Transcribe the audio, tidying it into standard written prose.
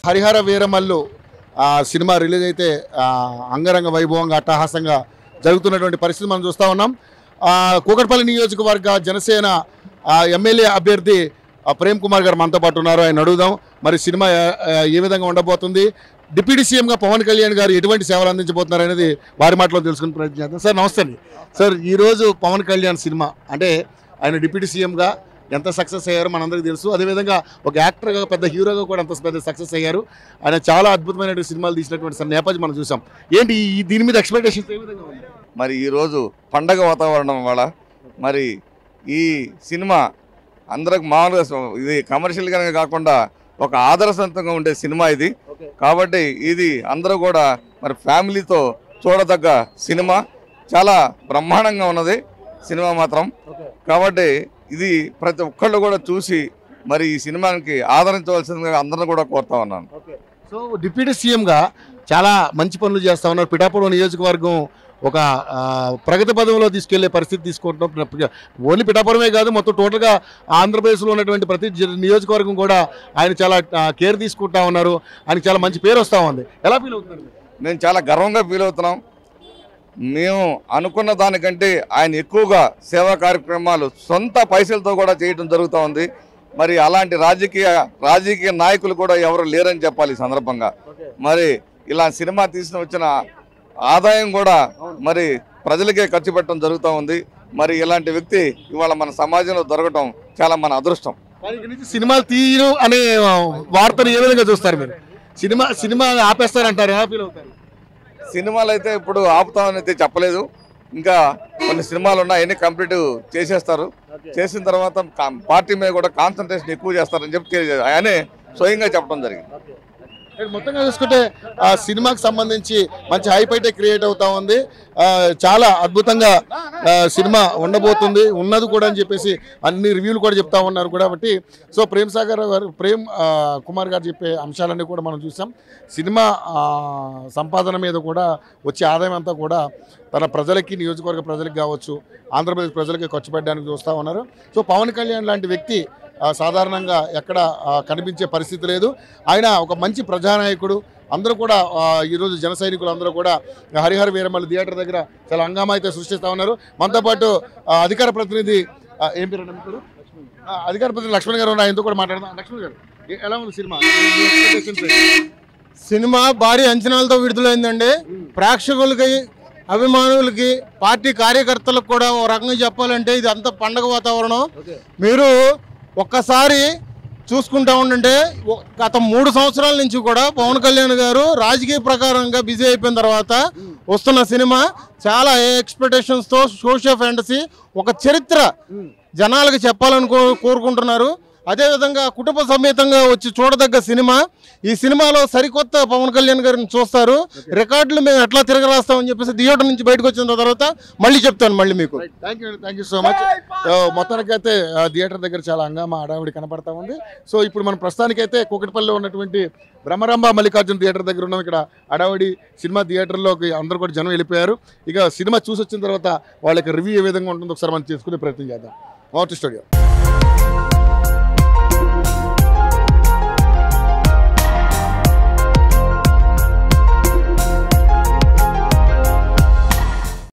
Harihara Veeramallu cinema release అయితే అంగరంగ వైభవంగా అట్టహాసంగా జరుగుతున్నటువంటి పరిస్థితి మనం చూస్తూ ఉన్నాం. కూకట్పల్లి నియోజకవర్గ జనసేన ఎమ్మెల్యే అభ్యర్థి ప్రేమ్ కుమార్ గారు మనతో పాటు ఉన్నారు. ఆయన అడుగుదాం మరి సినిమా ఏ విధంగా ఉండబోతుంది, డిప్యూటీ సీఎంగా పవన్ కళ్యాణ్ గారు ఎటువంటి సేవలు అందించబోతున్నారు అనేది వారి మాటలో తెలుసుకునే ప్రయత్నం చేద్దాం. సార్ నమస్తే అండి. సార్ ఈరోజు పవన్ కళ్యాణ్ సినిమా అంటే ఆయన డిప్యూటీ సీఎంగా ఎంత సక్సెస్ అయ్యారో మనందరికీ తెలుసు. అదేవిధంగా ఒక యాక్టర్గా పెద్ద హీరోగా కూడా అంత పెద్ద సక్సెస్ అయ్యారు. ఆయన చాలా అద్భుతమైనటువంటి సినిమాలు తీసినటువంటి నేపథ్యం మనం చూసాం. ఏంటి దీని మీద ఎక్స్పెక్టేషన్స్ ఏ విధంగా ఉంది? మరి ఈరోజు పండగ వాతావరణం వల్ల మరి ఈ సినిమా అందరికి మామూలుగా ఇది కమర్షియల్గా కాకుండా ఒక ఆదర్శవంతంగా ఉండే సినిమా ఇది. కాబట్టి ఇది అందరూ కూడా మరి ఫ్యామిలీతో చూడదగ్గ సినిమా, చాలా బ్రహ్మాండంగా ఉన్నది సినిమా మాత్రం. కాబట్టి ఇది ప్రతి ఒక్కళ్ళు కూడా చూసి మరి ఈ సినిమాకి ఆదరించవలసిందిగా అందరిని కూడా కోరుతా ఉన్నాను. సో డిప్యూటీ సీఎంగా చాలా మంచి పనులు చేస్తూ ఉన్నారు. పిఠాపురం నియోజకవర్గం ఒక ప్రగతి పదంలో తీసుకెళ్లే పరిస్థితి తీసుకుంటున్నాం. ఓన్లీ పిఠాపురమే కాదు, మొత్తం టోటల్గా ఆంధ్రప్రదేశ్లో ఉన్నటువంటి ప్రతి నియోజకవర్గం కూడా ఆయన చాలా కేర్ తీసుకుంటా ఉన్నారు. ఆయనకి చాలా మంచి పేరు వస్తూ ఉంది. ఎలా ఫీల్ అవుతున్నారు? మేము చాలా గర్వంగా ఫీల్ అవుతున్నాం. మేము అనుకున్న దానికంటే ఆయన ఎక్కువగా సేవా కార్యక్రమాలు సొంత పైసలతో కూడా చేయడం జరుగుతూ ఉంది. మరి అలాంటి రాజకీయ నాయకులు కూడా ఎవరు లేరని చెప్పాలి ఈ సందర్భంగా. మరి ఇలా సినిమా తీసుకుని వచ్చిన ఆదాయం కూడా మరి ప్రజలకే ఖర్చు పెట్టడం జరుగుతూ ఉంది. మరి ఇలాంటి వ్యక్తి ఇవాళ మన సమాజంలో దొరకటం చాలా మన అదృష్టం. సినిమాలు తీయను అనే వార్తను ఏ విధంగా చూస్తారు మీరు? సినిమా ఆపేస్తారంటారు, ఎలా ఫీల్ అవుతారు? సినిమాలు అయితే ఇప్పుడు ఆపుతామని అయితే చెప్పలేదు. ఇంకా కొన్ని సినిమాలు ఉన్నాయి, అన్ని కంప్లీట్ చేసేస్తారు. చేసిన తర్వాత పార్టీ మీద కూడా కాన్సన్ట్రేషన్ ఎక్కువ చేస్తారని చెప్పి ఆయనే స్వయంగా చెప్పడం జరిగింది. మొత్తంగా చూసుకుంటే ఆ సినిమాకి సంబంధించి మంచి హైప్ అయితే క్రియేట్ అవుతా ఉంది. చాలా అద్భుతంగా సినిమా ఉండబోతుంది, ఉన్నది కూడా అని చెప్పేసి అన్ని రివ్యూలు కూడా చెప్తా ఉన్నారు కూడా. కాబట్టి సో ప్రేమ్ కుమార్ గారు చెప్పే అంశాలన్నీ కూడా మనం చూసాం. సినిమా సంపాదన మీద కూడా వచ్చే ఆదాయం అంతా కూడా తన ప్రజలకి, నియోజకవర్గ ప్రజలకు కావచ్చు, ఆంధ్రప్రదేశ్ ప్రజలకి ఖర్చు పెట్టడానికి చూస్తూ ఉన్నారు. సో పవన్ కళ్యాణ్ లాంటి వ్యక్తి సాధారణంగా ఎక్కడ కనిపించే పరిస్థితి లేదు. ఆయన ఒక మంచి ప్రజానాయకుడు. అందరూ కూడా ఈరోజు జన సైనికులు అందరూ కూడా హరిహర వీరమల్లు థియేటర్ దగ్గర చాలా హంగామా అయితే సృష్టిస్తూ ఉన్నారు. మనతో పాటు అధికార ప్రతినిధి ఏం పేరు అన్నారు, అధికార ప్రతినిధి లక్ష్మణ్ గారు ఉన్నారు. ఆయనతో కూడా మాట్లాడదాం. లక్ష్మణ్ గారు, ఎలా ఉంది సినిమా? సినిమా భారీ అంచనాలతో విడుదలైందండి. ప్రేక్షకులకి, అభిమానులకి, పార్టీ కార్యకర్తలకు కూడా ఒక రకంగా చెప్పాలంటే ఇది అంత పండగ వాతావరణం. మీరు ఒక్కసారి చూసుకుంటా ఉండంటే గత 3 సంవత్సరాల నుంచి కూడా పవన్ కళ్యాణ్ గారు రాజకీయ ప్రకారంగా బిజీ అయిపోయిన తర్వాత వస్తున్న సినిమా చాలా ఎక్స్పెక్టేషన్స్తో సోషియో ఫ్యాంటసీ ఒక చరిత్ర జనాలకు చెప్పాలని కోరుకుంటున్నారు. అదేవిధంగా కుటుంబ సమేతంగా వచ్చి చూడదగ్గ సినిమా. ఈ సినిమాలో సరికొత్త పవన్ కళ్యాణ్ గారిని చూస్తారు. రికార్డులు మేము ఎట్లా తిరగరాస్తామని చెప్పేసి థియేటర్ నుంచి బయటకు వచ్చిన తర్వాత మళ్ళీ చెప్తాను మళ్ళీ మీకు. Thank you so much. మొత్తానికైతే థియేటర్ దగ్గర చాలా హంగామా హడావిడి కనపడతా ఉంది. సో ఇప్పుడు మనం ప్రస్తుతానికైతే కూకట్పల్లిలో ఉన్నటువంటి బ్రహ్మరంభ మల్లికార్జున థియేటర్ దగ్గర ఉన్నాం. ఇక్కడ హడావిడి సినిమా థియేటర్లోకి అందరూ కూడా జనం వెళ్ళిపోయారు. ఇక సినిమా చూసి వచ్చిన తర్వాత వాళ్ళకి రివ్యూ ఏ విధంగా ఉంటుందో ఒకసారి మనం చేసుకునే ప్రయత్నం చేద్దాం. మౌట్ స్టూడియో.